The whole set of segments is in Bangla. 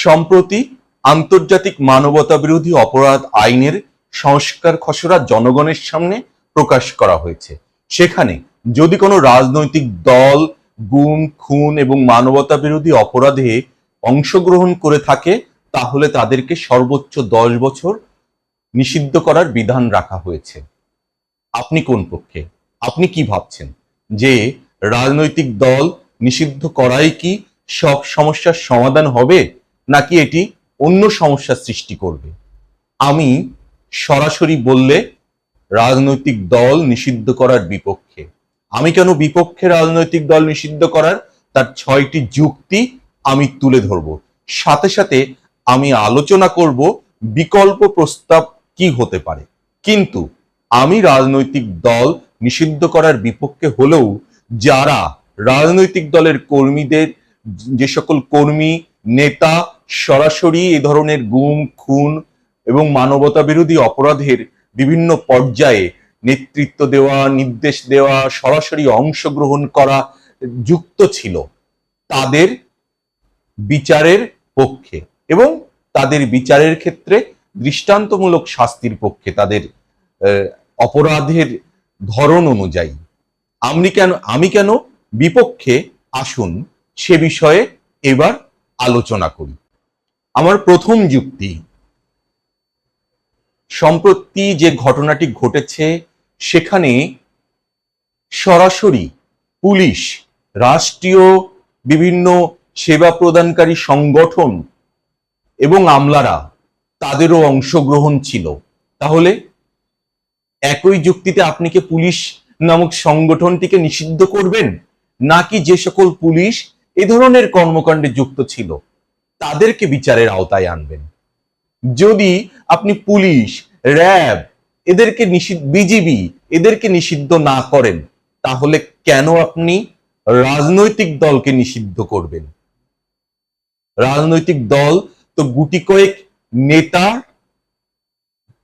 সম্প্রতি আন্তর্জাতিক মানবতা বিরোধী অপরাধ আইনের সংস্কার খসড়া জনগণের সামনে প্রকাশ করা হয়েছে। সেখানে যদি কোনো রাজনৈতিক দল গুম, খুন এবং মানবতা বিরোধী অপরাধে অংশগ্রহণ করে থাকে, তাহলে তাদেরকে সর্বোচ্চ 10 বছর নিষিদ্ধ করার বিধান রাখা হয়েছে। আপনি কোন পক্ষে? আপনি কি ভাবছেন যে রাজনৈতিক দল নিষিদ্ধ করাই কি সব সমস্যার সমাধান হবে, নাকি এটি অন্য সমস্যা সৃষ্টি করবে? আমি সরাসরি বললে রাজনৈতিক দল নিষিদ্ধ করার বিপক্ষে। আমি কেন বিপক্ষে রাজনৈতিক দল নিষিদ্ধ করার, তার 6টি যুক্তি আমি তুলে ধরব। সাথে সাথে আমি আলোচনা করব বিকল্প প্রস্তাব কি হতে পারে। কিন্তু আমি রাজনৈতিক দল নিষিদ্ধ করার বিপক্ষে হলেও যারা রাজনৈতিক দলের কর্মীদের, যে সকল কর্মী নেতা সরাসরি এ ধরনের গুম, খুন এবং মানবতা বিরোধী অপরাধের বিভিন্ন পর্যায়ে নেতৃত্ব দেওয়া, নির্দেশ দেওয়া, সরাসরি অংশগ্রহণ করা যুক্ত ছিল, তাদের বিচারের পক্ষে এবং তাদের বিচারের ক্ষেত্রে দৃষ্টান্তমূলক শাস্তির পক্ষে, তাদের অপরাধের ধরন অনুযায়ী। আমি কেন বিপক্ষে, আসুন সে বিষয়ে এবার আলোচনা করি। আমার প্রথম যুক্তি, সম্প্রতি যে ঘটনাটি ঘটেছে সেখানে সরাসরি পুলিশ, রাষ্ট্রীয় বিভিন্ন সেবা প্রদানকারী সংগঠন এবং আমলারা, তাদেরও অংশগ্রহণ ছিল। তাহলে একই যুক্তিতে আপনি কি পুলিশ নামক সংগঠনটিকে নিষিদ্ধ করবেন, নাকি যে সকল পুলিশ এ ধরনের কর্মকাণ্ডে যুক্ত ছিল তাদেরকে বিচারের আওতায় আনবেন? যদি আপনি পুলিশ, র্যাব, এদেরকে বিজিবি এদেরকে নিষিদ্ধ না করেন, তাহলে কেন আপনি রাজনৈতিক দলকে নিষিদ্ধ করবেন? রাজনৈতিক দল তো গুটি কয়েক নেতার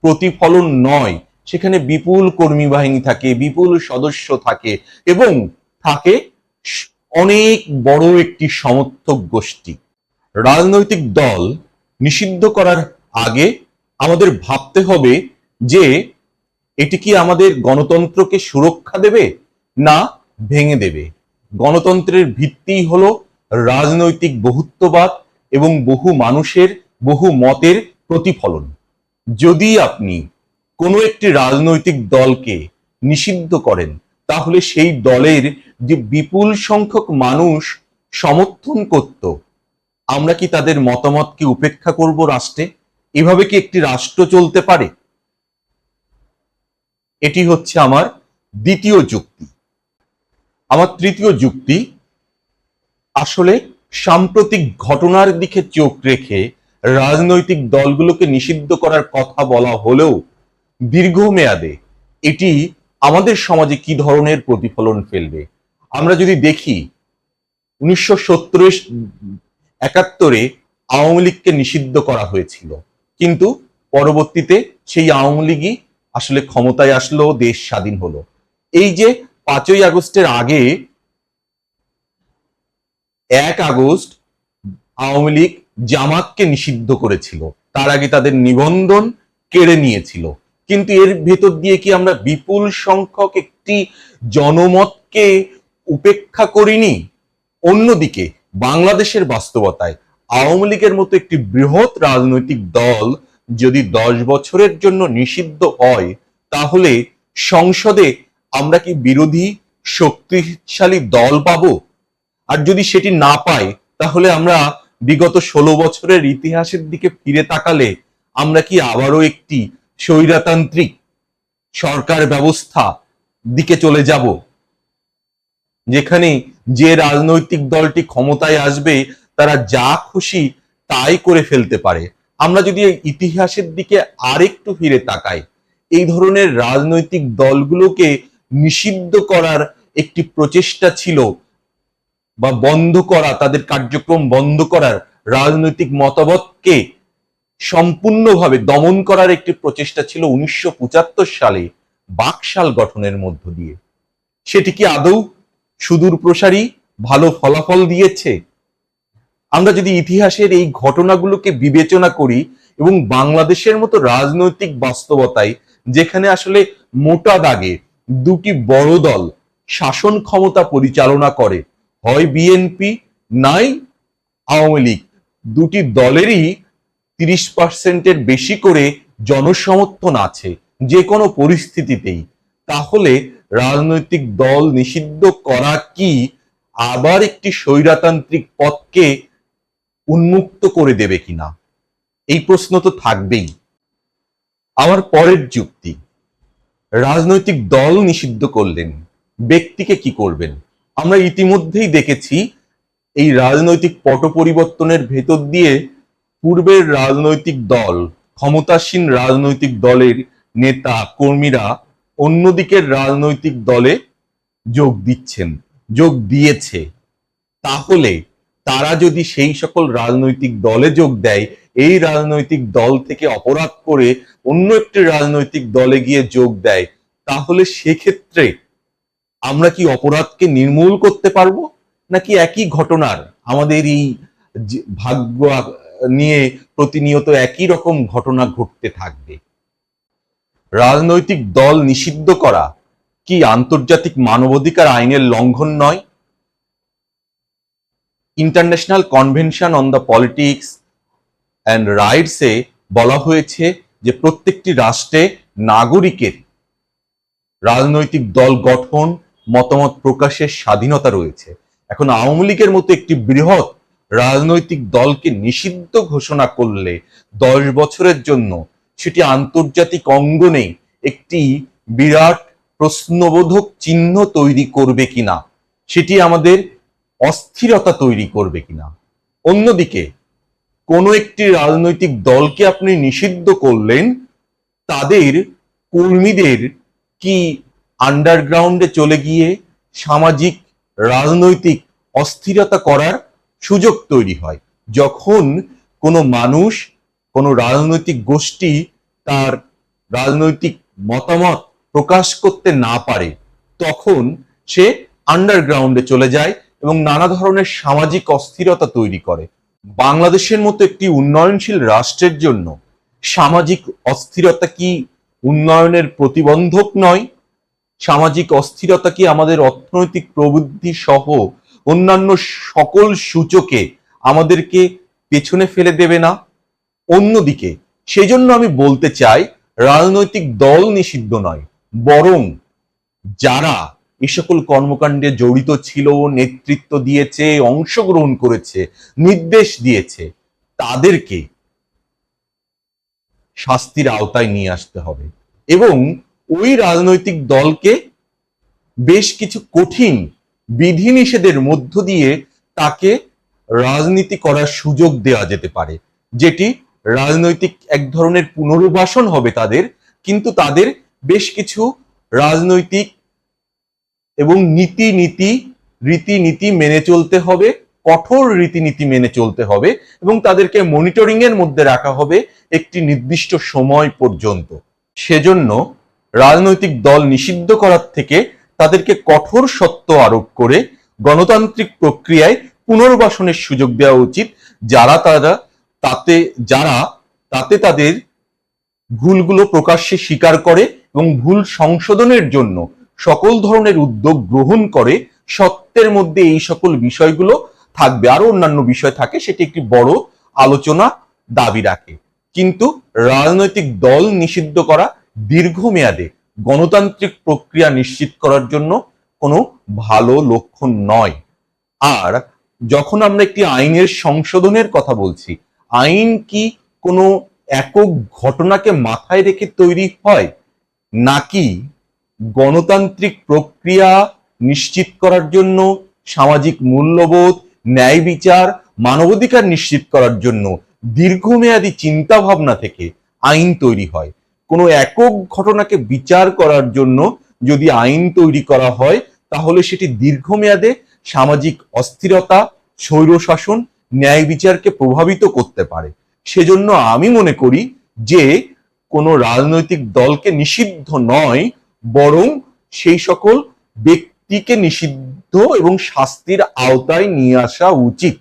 প্রতিফলন নয়, সেখানে বিপুল কর্মী বাহিনী থাকে, বিপুল সদস্য থাকে এবং থাকে অনেক বড় একটি সমর্থক গোষ্ঠী। রাজনৈতিক দল নিষিদ্ধ করার আগে আমাদের ভাবতে হবে যে এটি কি আমাদের গণতন্ত্রকে সুরক্ষা দেবে না ভেঙে দেবে। গণতন্ত্রের ভিত্তি হলো রাজনৈতিক বহুত্ববাদ এবং বহু মানুষের বহু মতের প্রতিফলন। যদি আপনি কোনো একটি রাজনৈতিক দলকে নিষিদ্ধ করেন, তাহলে সেই দলের যে বিপুল সংখ্যক মানুষ সমর্থন করত, আমরা কি তাদের মতামতকে উপেক্ষা করব রাষ্ট্রে? এভাবে কি একটি রাষ্ট্র চলতে পারে? এটি হচ্ছে আমার দ্বিতীয় যুক্তি। আমার তৃতীয় যুক্তি, আসলে সাম্প্রতিক ঘটনার দিকে চোখ রেখে রাজনৈতিক দলগুলোকে নিষিদ্ধ করার কথা বলা হলেও দীর্ঘমেয়াদে এটি আমাদের সমাজে কি ধরনের প্রতিফলন ফেলবে। আমরা যদি দেখি 1970-71 আওয়ামী লীগকে নিষিদ্ধ করা হয়েছিল, কিন্তু পরবর্তীতে সেই আওয়ামী লীগই আসলে ক্ষমতায় আসলো, দেশ স্বাধীন হলো। এই যে 5ই আগস্টের আগে 1 আগস্ট আওয়ামী লীগ জামাতকে নিষিদ্ধ করেছিল, তার আগে তাদের নিবন্ধন কেড়ে নিয়েছিল। কিন্তু এর ভেতর দিয়ে কি আমরা বিপুল সংখ্যক একটি জনমতকে উপেক্ষা করিনি? অন্যদিকে বাংলাদেশের বাস্তবতায় আওয়ামী লীগের মতো একটি বৃহৎ রাজনৈতিক দল যদি 10 বছরের জন্য নিষিদ্ধ হয়, তাহলে সংসদে আমরা কি বিরোধী শক্তিশালী দল পাবো? আর যদি সেটি না পাই, তাহলে আমরা বিগত 16 বছরের ইতিহাসের দিকে ফিরে তাকালে আমরা কি আবারও একটি স্বৈরতান্ত্রিক সরকার ব্যবস্থা দিকে চলে যাব, যেখানে যে রাজনৈতিক দলটি ক্ষমতায় আসবে তারা যা খুশি তাই করে ফেলতে পারে? আমরা যদি ইতিহাসের দিকে আরেকটু ফিরে তাকাই, এই ধরনের রাজনৈতিক দলগুলোকে নিষিদ্ধ করার একটি প্রচেষ্টা ছিল, বা বন্ধ করা, তাদের কার্যক্রম বন্ধ করার, রাজনৈতিক মতবাদকে সম্পূর্ণভাবে দমন করার একটি প্রচেষ্টা ছিল 1975 সালে বাকশাল গঠনের মধ্য দিয়ে। সেটি কি আদৌ সুদূর প্রসারী ভালো ফলাফল দিয়েছে? আমরা যদি ইতিহাসের এই ঘটনাগুলোকে বিবেচনা করি এবং বাংলাদেশের মতো রাজনৈতিক বাস্তবতায়, যেখানে আসলে মোটা দাগে দুটি বড় দল শাসন ক্ষমতা পরিচালনা করে, হয় বিএনপি নাই আওয়ামী লীগ, দুটি দলেরই 30%-এর বেশি করে জনসমর্থন আছে যে কোনো পরিস্থিতিতেই, তাহলে রাজনৈতিক দল নিষিদ্ধ করা কি আবার একটি স্বৈরতান্ত্রিক পথকে উন্মুক্ত করে দেবে কিনা? এই প্রশ্ন তো থাকবেই। আমার পরের যুক্তি, রাজনৈতিক দল নিষিদ্ধ করলেন, ব্যক্তিকে কি করবেন? আমরা ইতিমধ্যেই দেখেছি এই রাজনৈতিক পট পরিবর্তনের ভেতর দিয়ে পূর্বের রাজনৈতিক দল, ক্ষমতাসীন রাজনৈতিক দলের নেতা কর্মীরা অন্যদিকের রাজনৈতিক দলে যোগ দিচ্ছেন, যোগ দিয়েছে। তাহলে তারা যদি সেই সকল রাজনৈতিক দলে যোগ দেয়, এই রাজনৈতিক দল থেকে অপরাধ করে অন্য একটি রাজনৈতিক দলে গিয়ে যোগ দেয়, তাহলে সেক্ষেত্রে আমরা কি অপরাধকে নির্মূল করতে পারবো, নাকি একই ঘটনার আমাদের এই ভাগ্য নিয়ে প্রতিনিয়ত একই রকম ঘটনা ঘটতে থাকবে? রাজনৈতিক দল নিষিদ্ধ করা কি আন্তর্জাতিক মানবাধিকার আইনের লঙ্ঘন নয়? International convention on the politics and রাইটসে বলা হয়েছে যে প্রত্যেকটি রাষ্ট্রে নাগরিকের রাজনৈতিক দল গঠন, মতামত প্রকাশের স্বাধীনতা রয়েছে। এখন আওয়ামী লীগের মতো একটি বৃহৎ রাজনৈতিক দলকে নিষিদ্ধ ঘোষণা করলে 10 বছরের জন্য সেটি আন্তর্জাতিক অঙ্গনে একটি বিরাট প্রশ্নবোধক চিহ্ন তৈরি করবে কিনা, সেটি আমাদের অস্থিরতা তৈরি করবে কিনা। অন্যদিকে কোনো একটি রাজনৈতিক দলকে আপনি নিষিদ্ধ করলেন, তাদের কর্মীদের কি আন্ডারগ্রাউন্ডে চলে গিয়ে সামাজিক রাজনৈতিক অস্থিরতা করার সুযোগ তৈরি হয়? যখন কোনো মানুষ, কোনো রাজনৈতিক গোষ্ঠী তার রাজনৈতিক মতামত প্রকাশ করতে না পারে, তখন সে আন্ডারগ্রাউন্ডে চলে যায় এবং নানা ধরনের সামাজিক অস্থিরতা তৈরি করে। বাংলাদেশের মতো একটি উন্নয়নশীল রাষ্ট্রের জন্য সামাজিক অস্থিরতা কি উন্নয়নের প্রতিবন্ধক নয়? সামাজিক অস্থিরতা কি আমাদের অর্থনৈতিক প্রবৃদ্ধি সহ অন্যান্য সকল সূচকে আমাদেরকে পেছনে ফেলে দেবে না? অন্যদিকে সেজন্য আমি বলতে চাই, রাজনৈতিক দল নিষিদ্ধ নয়, বরং যারা এই সকল কর্মকাণ্ডে জড়িত ছিল, নেতৃত্ব দিয়েছে, অংশগ্রহণ করেছে, নির্দেশ দিয়েছে, তাদেরকে শাস্তির আওতায় নিয়ে আসতে হবে এবং ওই রাজনৈতিক দলকে বেশ কিছু কঠিন বিধিনিষেধের মধ্য দিয়ে তাকে রাজনীতি করার সুযোগ দেওয়া যেতে পারে, যেটি রাজনৈতিক এক ধরনের পুনর্বাসন হবে তাদের, কিন্তু তাদের বেশ কিছু রাজনৈতিক এবং রীতিনীতি মেনে চলতে হবে, কঠোর রীতিনীতি মেনে চলতে হবে এবং তাদেরকে মনিটরিং এর মধ্যে রাখা হবে একটি নির্দিষ্ট সময় পর্যন্ত। সেজন্য রাজনৈতিক দল নিষিদ্ধ করার থেকে তাদেরকে কঠোর সত্য আরোপ করে গণতান্ত্রিক প্রক্রিয়ায় পুনর্বাসনের সুযোগ দেওয়া উচিত, যারা তাতে তাদের ভুলগুলো প্রকাশ্যে স্বীকার করে এবং ভুল সংশোধনের জন্য সকল ধরনের উদ্যোগ গ্রহণ করে। সত্যের মধ্যে এই সকল বিষয়গুলো থাকবে, আরো অন্যান্য বিষয় থাকে, সেটি একটি বড় আলোচনা দাবি রাখে। কিন্তু রাজনৈতিক দল নিষিদ্ধ করা দীর্ঘমেয়াদে গণতান্ত্রিক প্রক্রিয়া নিশ্চিত করার জন্য কোনো ভালো লক্ষণ নয়। আর যখন আমরা একটি আইনের সংশোধনের কথা বলছি, আইন কি কোনো একক ঘটনাকে মাথায় রেখে তৈরি হয়, নাকি গণতান্ত্রিক প্রক্রিয়া নিশ্চিত করার জন্য, সামাজিক মূল্যবোধ, ন্যায় বিচার, মানবাধিকার নিশ্চিত করার জন্য দীর্ঘমেয়াদী চিন্তা ভাবনা থেকে আইন তৈরি হয়? কোনো একক ঘটনাকে বিচার করার জন্য যদি আইন তৈরি করা হয়, তাহলে সেটি দীর্ঘমেয়াদে সামাজিক অস্থিরতা, স্বৈরশাসন, ন্যায় বিচারকে প্রভাবিত করতে পারে। সেজন্য আমি মনে করি যে কোনো রাজনৈতিক দলকে নিষিদ্ধ নয়, বরং সেই সকল ব্যক্তিকে নিষিদ্ধ এবং শাস্তির আওতায় নিয়ে আসা উচিত।